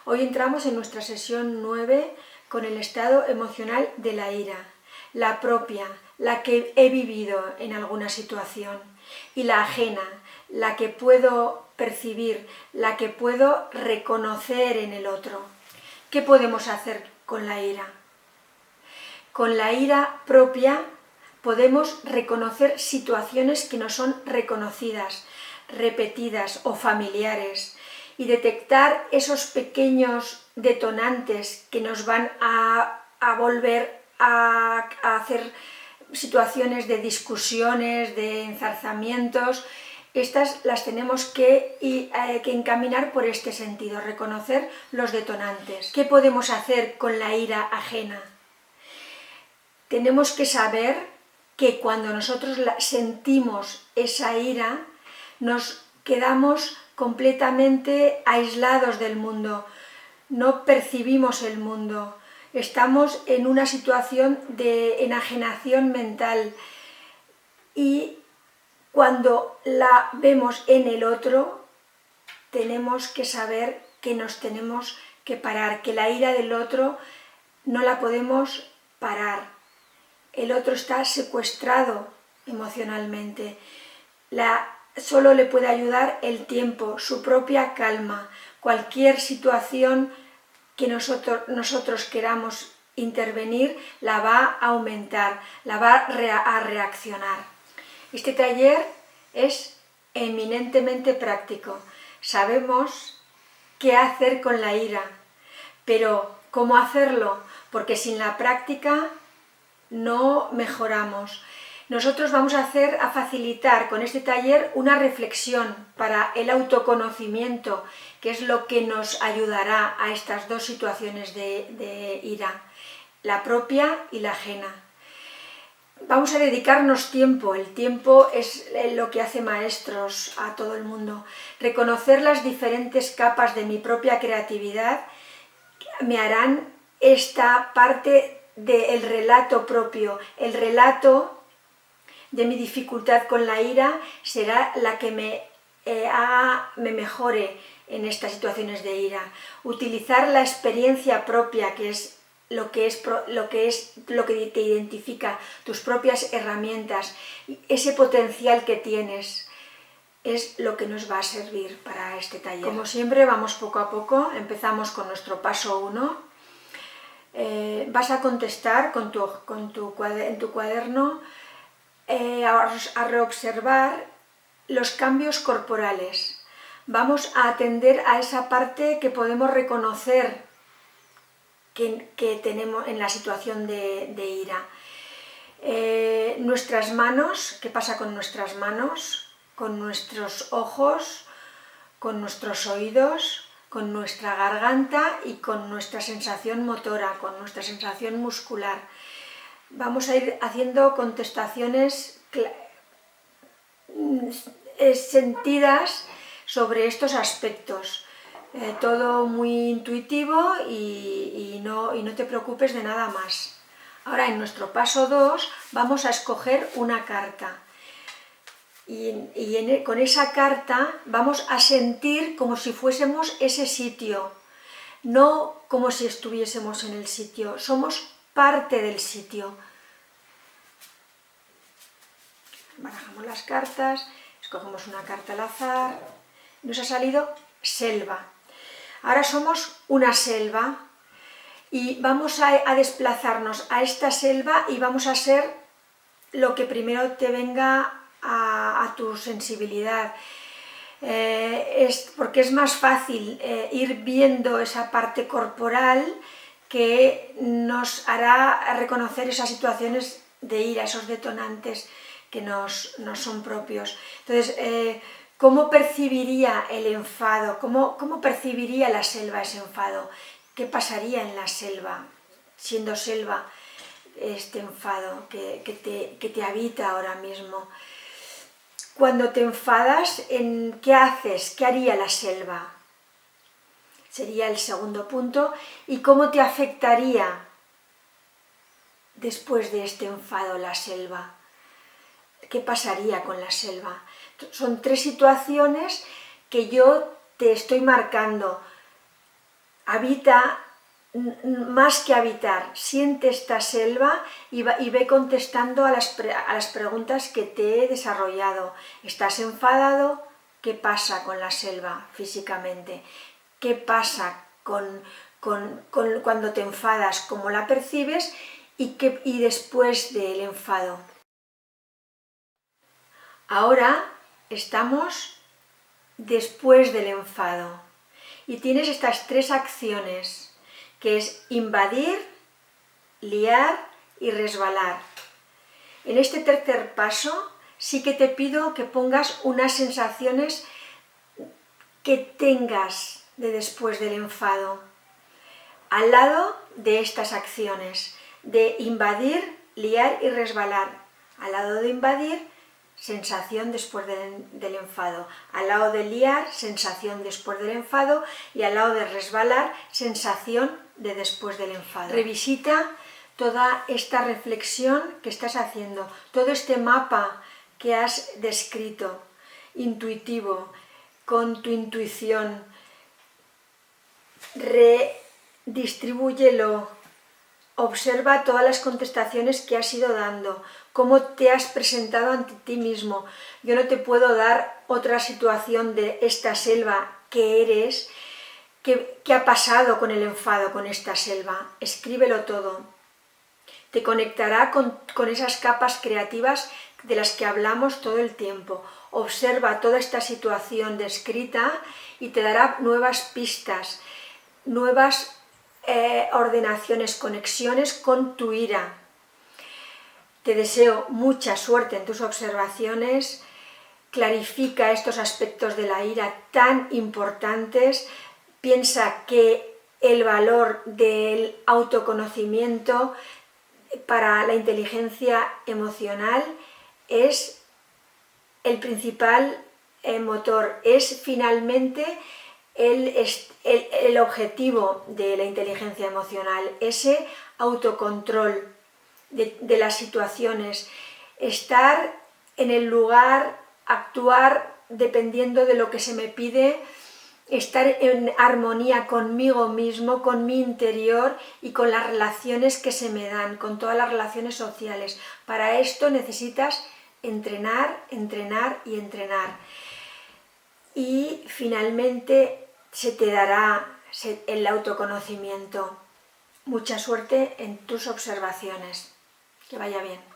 Hoy entramos en nuestra sesión 9 con el estado emocional de la ira, la propia, la que he vivido en alguna situación, y la ajena, la que puedo percibir, la que puedo reconocer en el otro. ¿Qué podemos hacer con la ira? Con la ira propia podemos reconocer situaciones que no son reconocidas, repetidas o familiares, y detectar esos pequeños detonantes que nos van a volver a hacer situaciones de discusiones, de enzarzamientos. Estas las tenemos que encaminar por este sentido, reconocer los detonantes. ¿Qué podemos hacer con la ira ajena? Tenemos que saber que cuando nosotros sentimos esa ira, nos quedamos completamente aislados del mundo, no percibimos el mundo, estamos en una situación de enajenación mental, y cuando la vemos en el otro, tenemos que saber que nos tenemos que parar, que la ira del otro no la podemos parar. El otro está secuestrado emocionalmente. Solo le puede ayudar el tiempo, su propia calma. Cualquier situación que nosotros queramos intervenir la va a aumentar, la va a reaccionar. Este taller es eminentemente práctico. Sabemos qué hacer con la ira, pero ¿cómo hacerlo? Porque sin la práctica no mejoramos. Nosotros vamos a facilitar con este taller una reflexión para el autoconocimiento, que es lo que nos ayudará a estas dos situaciones de ira, la propia y la ajena. Vamos a dedicarnos tiempo, el tiempo es lo que hace maestros a todo el mundo. Reconocer las diferentes capas de mi propia creatividad me harán esta parte del relato propio. El relato de mi dificultad con la ira será la que me mejore en estas situaciones de ira. Utilizar la experiencia propia, que es lo que te identifica, tus propias herramientas, ese potencial que tienes, es lo que nos va a servir para este taller. Como siempre, vamos poco a poco. Empezamos con nuestro paso 1. Vas a contestar en tu cuaderno, a reobservar los cambios corporales. Vamos a atender a esa parte que podemos reconocer que tenemos en la situación de ira. Nuestras manos, ¿qué pasa con nuestras manos? Con nuestros ojos, con nuestros oídos, con nuestra garganta y con nuestra sensación motora, con nuestra sensación muscular. Vamos a ir haciendo contestaciones sentidas sobre estos aspectos. Todo muy intuitivo y no te preocupes de nada más. Ahora, en nuestro paso 2 vamos a escoger una carta. Con esa carta vamos a sentir como si fuésemos ese sitio, no como si estuviésemos en el sitio, somos parte del sitio. Barajamos las cartas, escogemos una carta al azar, nos ha salido selva. Ahora somos una selva y vamos a desplazarnos a esta selva y vamos a ser lo que primero te venga a tu sensibilidad. Porque es más fácil ir viendo esa parte corporal que nos hará reconocer esas situaciones de ira, esos detonantes que nos son propios. Entonces, ¿cómo percibiría el enfado? ¿Cómo percibiría la selva ese enfado? ¿Qué pasaría en la selva, siendo selva, este enfado que te habita ahora mismo? Cuando te enfadas, ¿qué haces? ¿Qué haría la selva? Sería el segundo punto. ¿Y cómo te afectaría después de este enfado la selva? ¿Qué pasaría con la selva? Son 3 situaciones que yo te estoy marcando. habita, más que habitar, siente esta selva y ve contestando a las preguntas que te he desarrollado. ¿Estás enfadado? ¿Qué pasa con la selva físicamente? ¿Qué pasa cuando te enfadas? ¿Cómo la percibes? Y después del enfado. Ahora estamos después del enfado y tienes estas 3 acciones, que es invadir, liar y resbalar. En este tercer paso sí que te pido que pongas unas sensaciones que tengas de después del enfado al lado de estas acciones de invadir, liar y resbalar. Al lado de invadir, sensación después del enfado. Al lado de liar, sensación después del enfado. Y al lado de resbalar, sensación de después del enfado. Revisita toda esta reflexión que estás haciendo, todo este mapa que has descrito, intuitivo, con tu intuición. Redistribúyelo. Observa todas las contestaciones que has ido dando, cómo te has presentado ante ti mismo. Yo no te puedo dar otra situación de esta selva que eres, qué ha pasado con el enfado, con esta selva. Escríbelo todo. Te conectará con esas capas creativas de las que hablamos todo el tiempo. Observa toda esta situación descrita y te dará nuevas pistas, nuevas ordenaciones, conexiones con tu ira. Te deseo mucha suerte en tus observaciones. Clarifica estos aspectos de la ira tan importantes. Piensa que el valor del autoconocimiento para la inteligencia emocional es el principal motor, es finalmente el objetivo de la inteligencia emocional, ese autocontrol de las situaciones, estar en el lugar, actuar dependiendo de lo que se me pide, estar en armonía conmigo mismo, con mi interior y con las relaciones que se me dan, con todas las relaciones sociales. Para esto necesitas entrenar, entrenar y entrenar. Y finalmente se te dará el autoconocimiento. Mucha suerte en tus observaciones. Que vaya bien.